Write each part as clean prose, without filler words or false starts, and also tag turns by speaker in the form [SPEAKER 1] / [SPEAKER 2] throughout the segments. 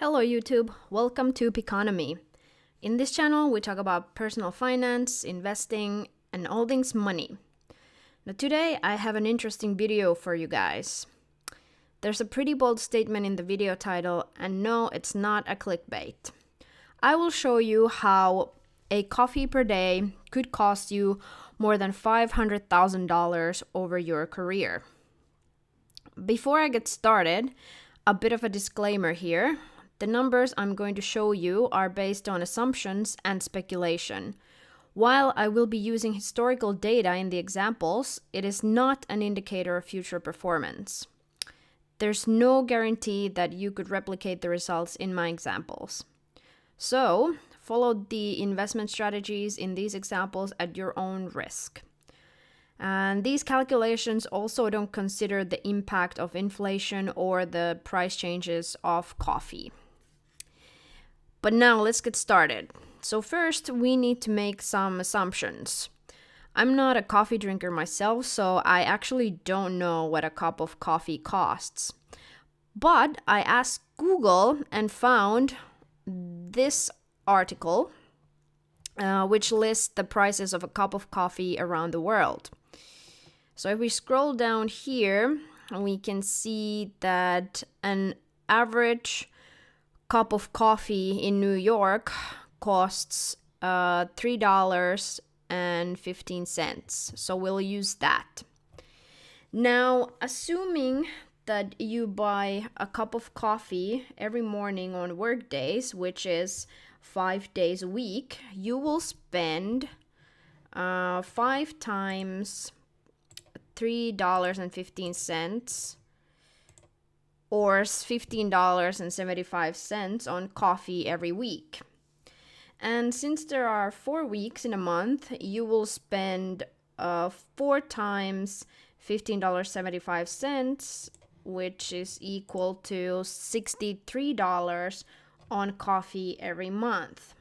[SPEAKER 1] Hello YouTube, welcome to Piconomi. In this channel we talk about personal finance, investing, and all things money. Now today I have an interesting video for you guys. There's a pretty bold statement in the video title, and no, it's not a clickbait. I will show you how a coffee per day could cost you more than $500,000 over your career. Before I get started, a bit of a disclaimer here. The numbers I'm going to show you are based on assumptions and speculation. While I will be using historical data in the examples, it is not an indicator of future performance. There's no guarantee that you could replicate the results in my examples. So, follow the investment strategies in these examples at your own risk. And these calculations also don't consider the impact of inflation or the price changes of coffee. But now let's get started. So first, we need to make some assumptions. I'm not a coffee drinker myself, so I actually don't know what a cup of coffee costs. But I asked Google and found this article, which lists the prices of a cup of coffee around the world. So if we scroll down here, we can see that an average cup of coffee in New York costs $3.15. So we'll use that. Now, assuming that you buy a cup of coffee every morning on work days, which is 5 days a week, you will spend 5 times $3.15 or $15.75 on coffee every week. And since there are 4 weeks in a month, you will spend 4 times $15.75, which is equal to $63 on coffee every month.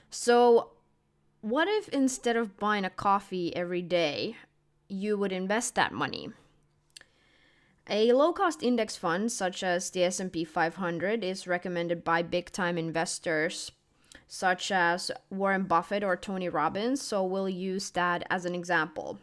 [SPEAKER 1] So what if instead of buying a coffee every day, you would invest that money? A low-cost index fund, such as the S&P 500, is recommended by big-time investors, such as Warren Buffett or Tony Robbins, so we'll use that as an example.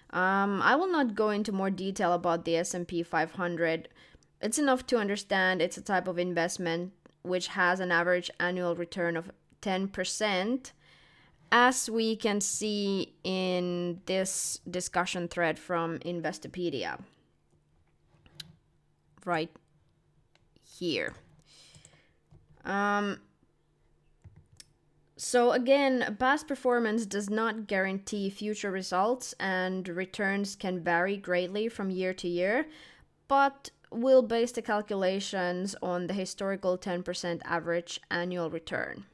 [SPEAKER 1] I will not go into more detail about the S&P 500. It's enough to understand it's a type of investment which has an average annual return of 10%, as we can see in this discussion thread from Investopedia. Right here. So again, past performance does not guarantee future results, and returns can vary greatly from year to year, but we'll base the calculations on the historical 10% average annual return.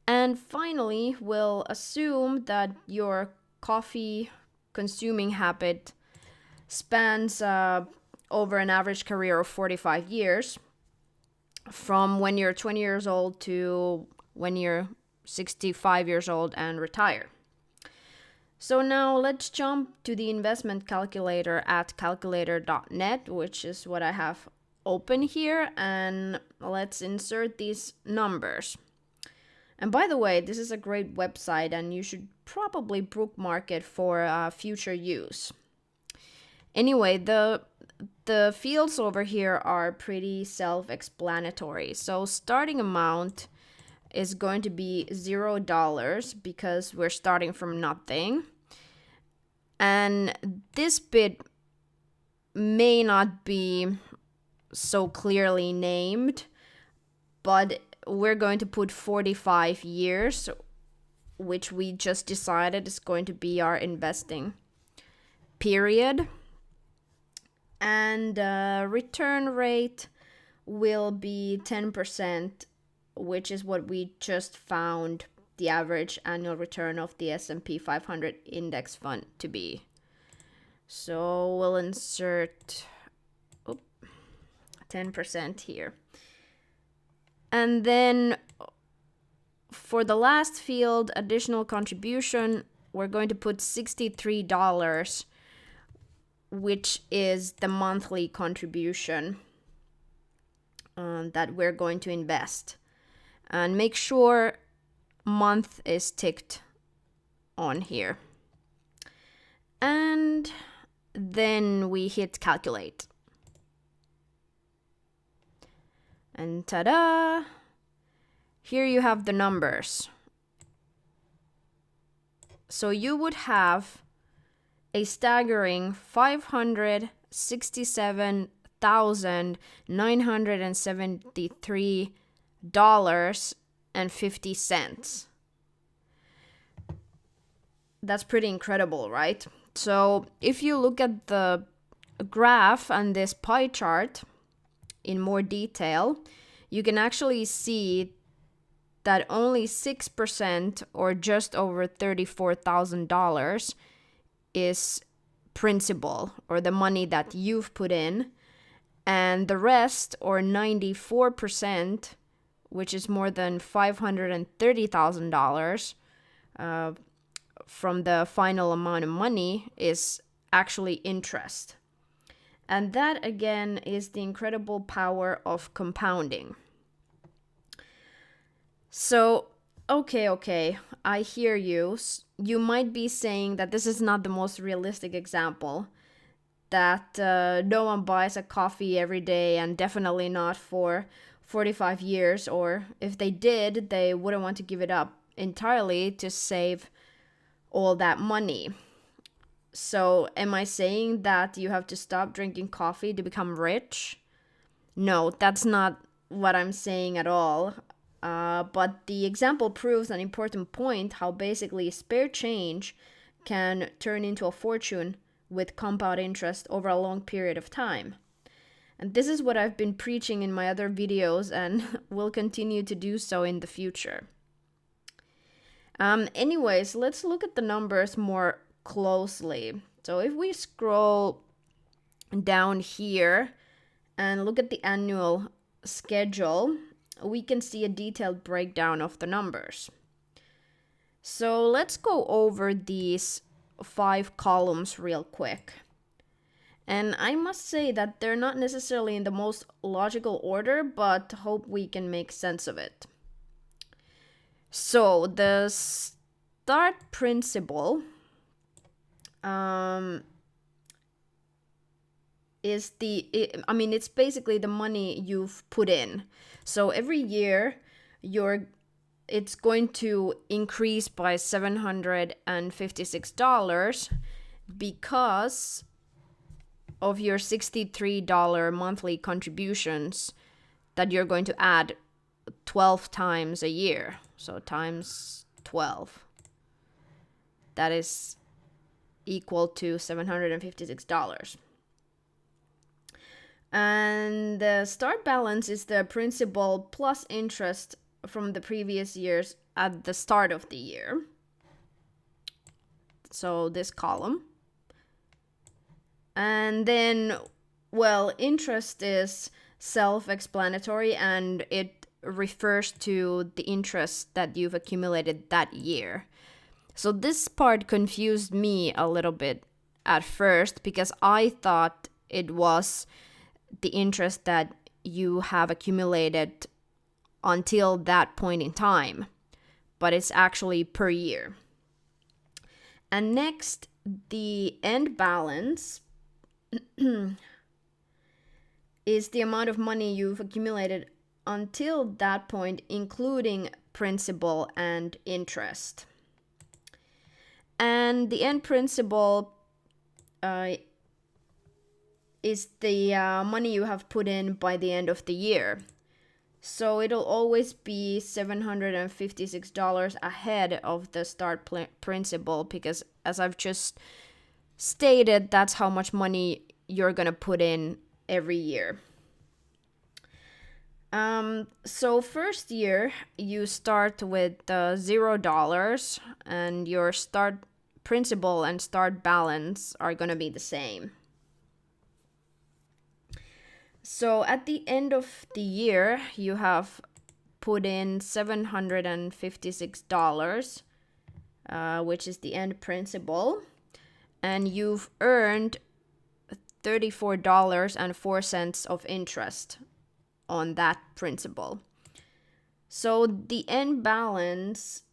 [SPEAKER 1] And finally, we'll assume that your coffee consuming habit spans over an average career of 45 years, from when you're 20 years old to when you're 65 years old and retire. So now let's jump to the investment calculator at calculator.net, which is what I have open here, and let's insert these numbers. And by the way, this is a great website and you should probably bookmark it for future use. Anyway, the fields over here are pretty self-explanatory. So starting amount is going to be $0 because we're starting from nothing. And this bit may not be so clearly named, but we're going to put 45 years, which we just decided is going to be our investing period. And return rate will be 10%, which is what we just found the average annual return of the S&P 500 index fund to be. So we'll insert 10% here. And then for the last field, additional contribution, we're going to put $63, which is the monthly contribution. that we're going to invest. And make sure month is ticked on here. And then we hit calculate. And ta-da! Here you have the numbers. So you would have a staggering $567,973.50. That's pretty incredible, right? So if you look at the graph and this pie chart in more detail, you can actually see that only 6% or just over $34,000 is principal, or the money that you've put in, and the rest, or 94%, which is more than $530,000 from the final amount of money, is actually interest. And that again is the incredible power of compounding. So, okay, I hear you. You might be saying that this is not the most realistic example, that no one buys a coffee every day, and definitely not for 45 years, or if they did, they wouldn't want to give it up entirely to save all that money. So, am I saying that you have to stop drinking coffee to become rich? No, that's not what I'm saying at all. But the example proves an important point, how basically spare change can turn into a fortune with compound interest over a long period of time. And this is what I've been preaching in my other videos and will continue to do so in the future. Anyways, let's look at the numbers more closely. So if we scroll down here and look at the annual schedule, we can see a detailed breakdown of the numbers. So let's go over these 5 columns real quick. And I must say that they're not necessarily in the most logical order, but hope we can make sense of it. So the start principal is it's basically the money you've put in. So every year it's going to increase by $756 because of your $63 monthly contributions that you're going to add 12 times a year. So times 12. That is equal to $756. And the start balance is the principal plus interest from the previous years at the start of the year. So this column. And then, well, interest is self-explanatory, and it refers to the interest that you've accumulated that year. So this part confused me a little bit at first, because I thought it was the interest that you have accumulated until that point in time, but it's actually per year. And next, the end balance is the amount of money you've accumulated until that point, including principal and interest. And the end principal is the money you have put in by the end of the year. So it'll always be $756 ahead of the start principal, because as I've just stated, that's how much money you're gonna put in every year. So first year you start with $0, and your start principal and start balance are gonna be the same. So at the end of the year, you have put in $756, which is the end principal, and you've earned $34.04 of interest on that principal. So the end balance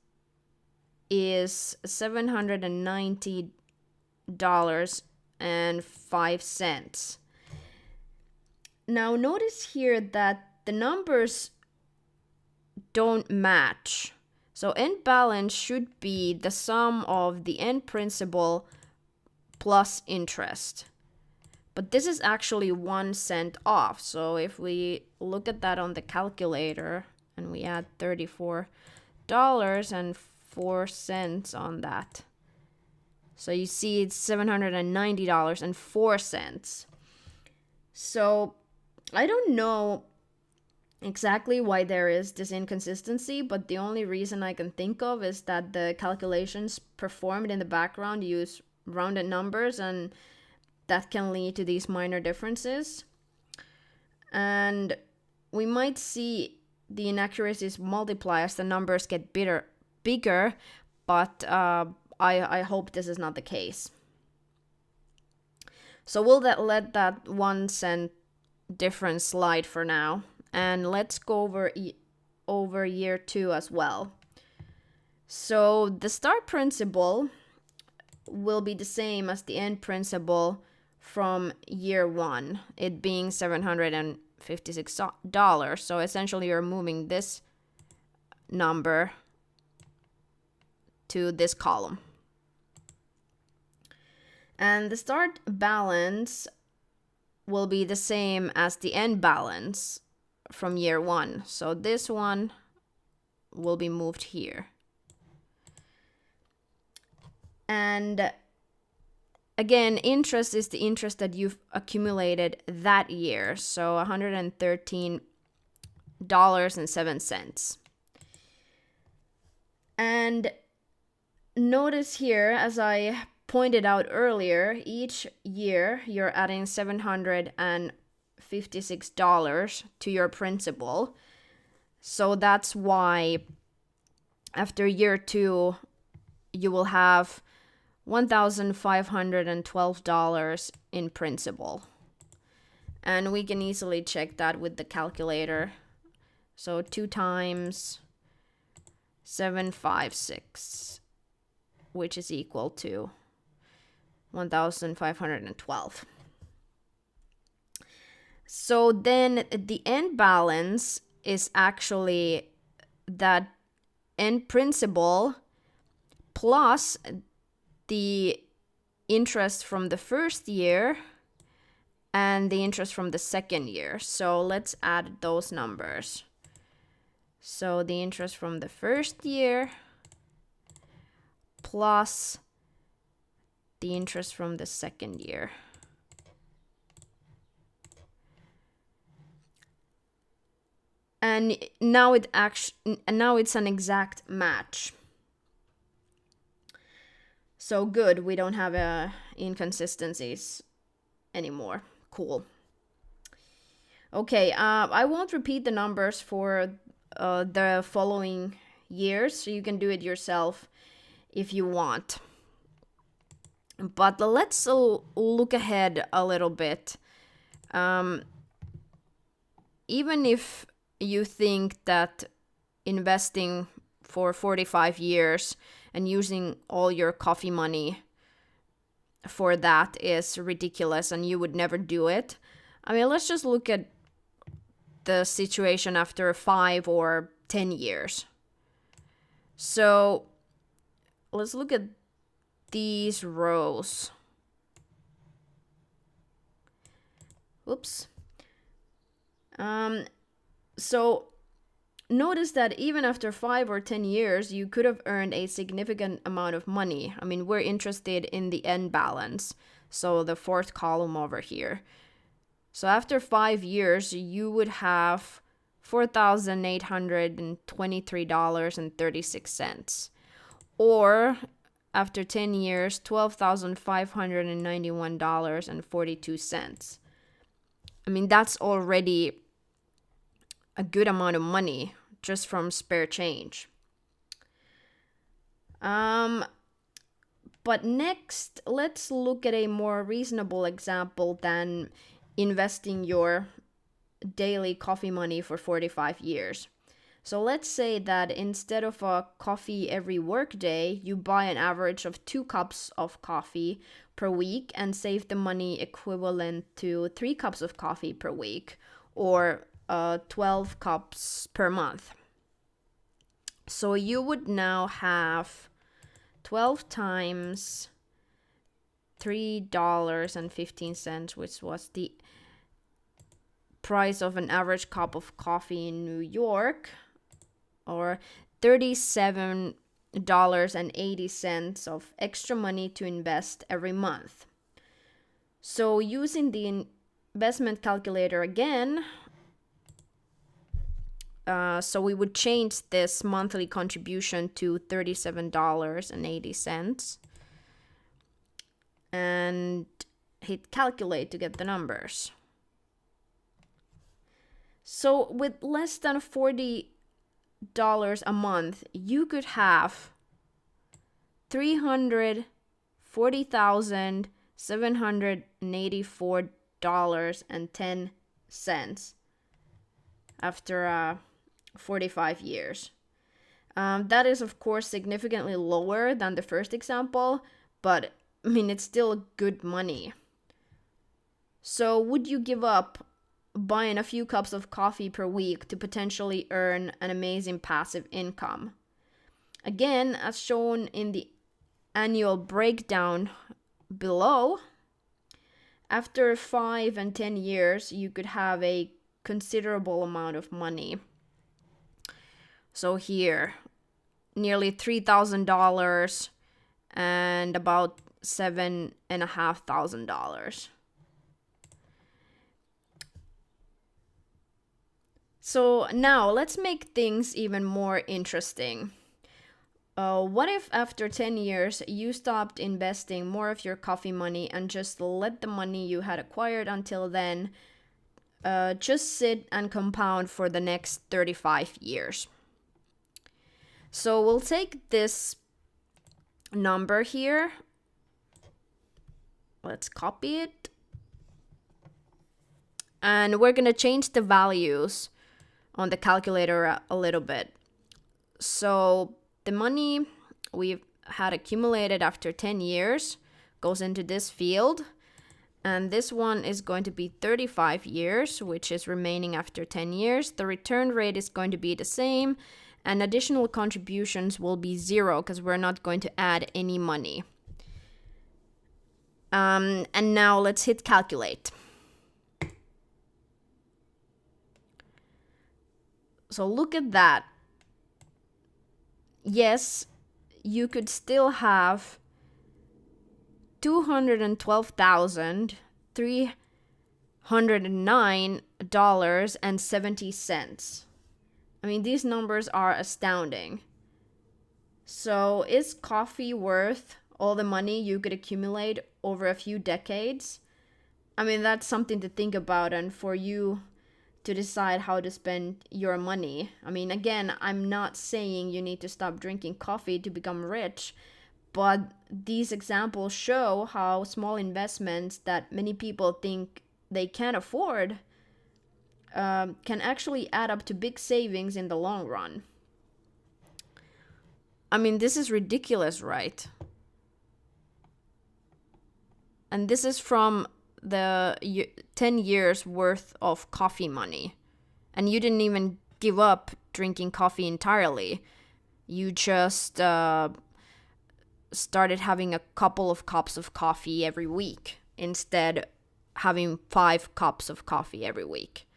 [SPEAKER 1] is $790.05. Now notice here that the numbers don't match. So end balance should be the sum of the end principal plus interest. But this is actually 1 cent off. So if we look at that on the calculator and we add $34.04 on that. So you see it's $790.04. So I don't know exactly why there is this inconsistency, but the only reason I can think of is that the calculations performed in the background use rounded numbers, and that can lead to these minor differences. And we might see the inaccuracies multiply as the numbers get bigger, but I hope this is not the case. So we'll let that 1 cent difference slide for now. And let's go over year 2 as well. So the start principal will be the same as the end principal from year 1, it being $756. So essentially you're moving this number to this column. And the start balance will be the same as the end balance from year 1. So this one will be moved here. And again, interest is the interest that you've accumulated that year. So $113.07. And notice here, as I pointed out earlier, each year you're adding $756 to your principal. So that's why after year 2, you will have $1,512 in principal. And we can easily check that with the calculator. So 2 times 756, which is equal to 1,512. So then the end balance is actually that end principal plus the interest from the first year and the interest from the second year. So let's add those numbers. So the interest from the first year plus the interest from the second year. And now it's an exact match. So good, we don't have inconsistencies anymore. Cool. Okay, I won't repeat the numbers for the following years, so you can do it yourself if you want. But let's look ahead a little bit. Even if you think that investing for 45 years and using all your coffee money for that is ridiculous and you would never do it. I mean, let's just look at the situation after 5 or 10 years. So let's look at these rows. Oops. So notice that even after 5 or 10 years, you could have earned a significant amount of money. I mean, we're interested in the end balance, so the fourth column over here. So after 5 years, you would have $4,823.36. Or after 10 years, $12,591.42. I mean, that's already a good amount of money just from spare change. But next, let's look at a more reasonable example than investing your daily coffee money for 45 years. So let's say that instead of a coffee every workday, you buy an average of 2 cups of coffee per week and save the money equivalent to 3 cups of coffee per week, or 12 cups per month. So you would now have 12 times $3.15, which was the price of an average cup of coffee in New York, or $37.80 of extra money to invest every month. So using the investment calculator again, so we would change this monthly contribution to $37.80 and hit calculate to get the numbers. So with less than $40 a month, you could have $340,784.10 after 45 years. That is, of course, significantly lower than the first example, but I mean, it's still good money. So would you give up buying a few cups of coffee per week to potentially earn an amazing passive income? Again, as shown in the annual breakdown below, after 5 and 10 years, you could have a considerable amount of money. So here, nearly $3,000 and about $7,500. So now let's make things even more interesting. What if after 10 years you stopped investing more of your coffee money and just let the money you had acquired until then just sit and compound for the next 35 years? So we'll take this number here. Let's copy it. And we're going to change the values on the calculator a little bit. So the money we've had accumulated after 10 years goes into this field. And this one is going to be 35 years, which is remaining after 10 years. The return rate is going to be the same. And additional contributions will be 0 because we're not going to add any money. And now let's hit calculate. So look at that. Yes, you could still have $212,309.70. I mean, these numbers are astounding. So is coffee worth all the money you could accumulate over a few decades? I mean, that's something to think about and for you to decide how to spend your money. I mean, again, I'm not saying you need to stop drinking coffee to become rich, but these examples show how small investments that many people think they can't afford can actually add up to big savings in the long run. I mean, this is ridiculous, right? And this is from the 10 years worth of coffee money. And you didn't even give up drinking coffee entirely. You just started having a couple of cups of coffee every week instead having 5 cups of coffee every week.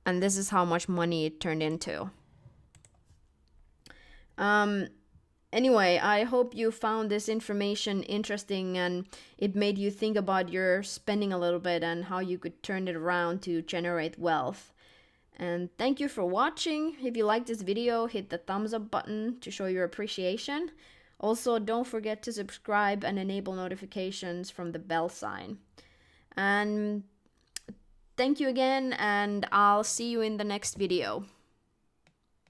[SPEAKER 1] And this is how much money it turned into. Anyway, I hope you found this information interesting and it made you think about your spending a little bit and how you could turn it around to generate wealth. And thank you for watching. If you liked this video, hit the thumbs up button to show your appreciation. Also, don't forget to subscribe and enable notifications from the bell sign. And thank you again, and I'll see you in the next video.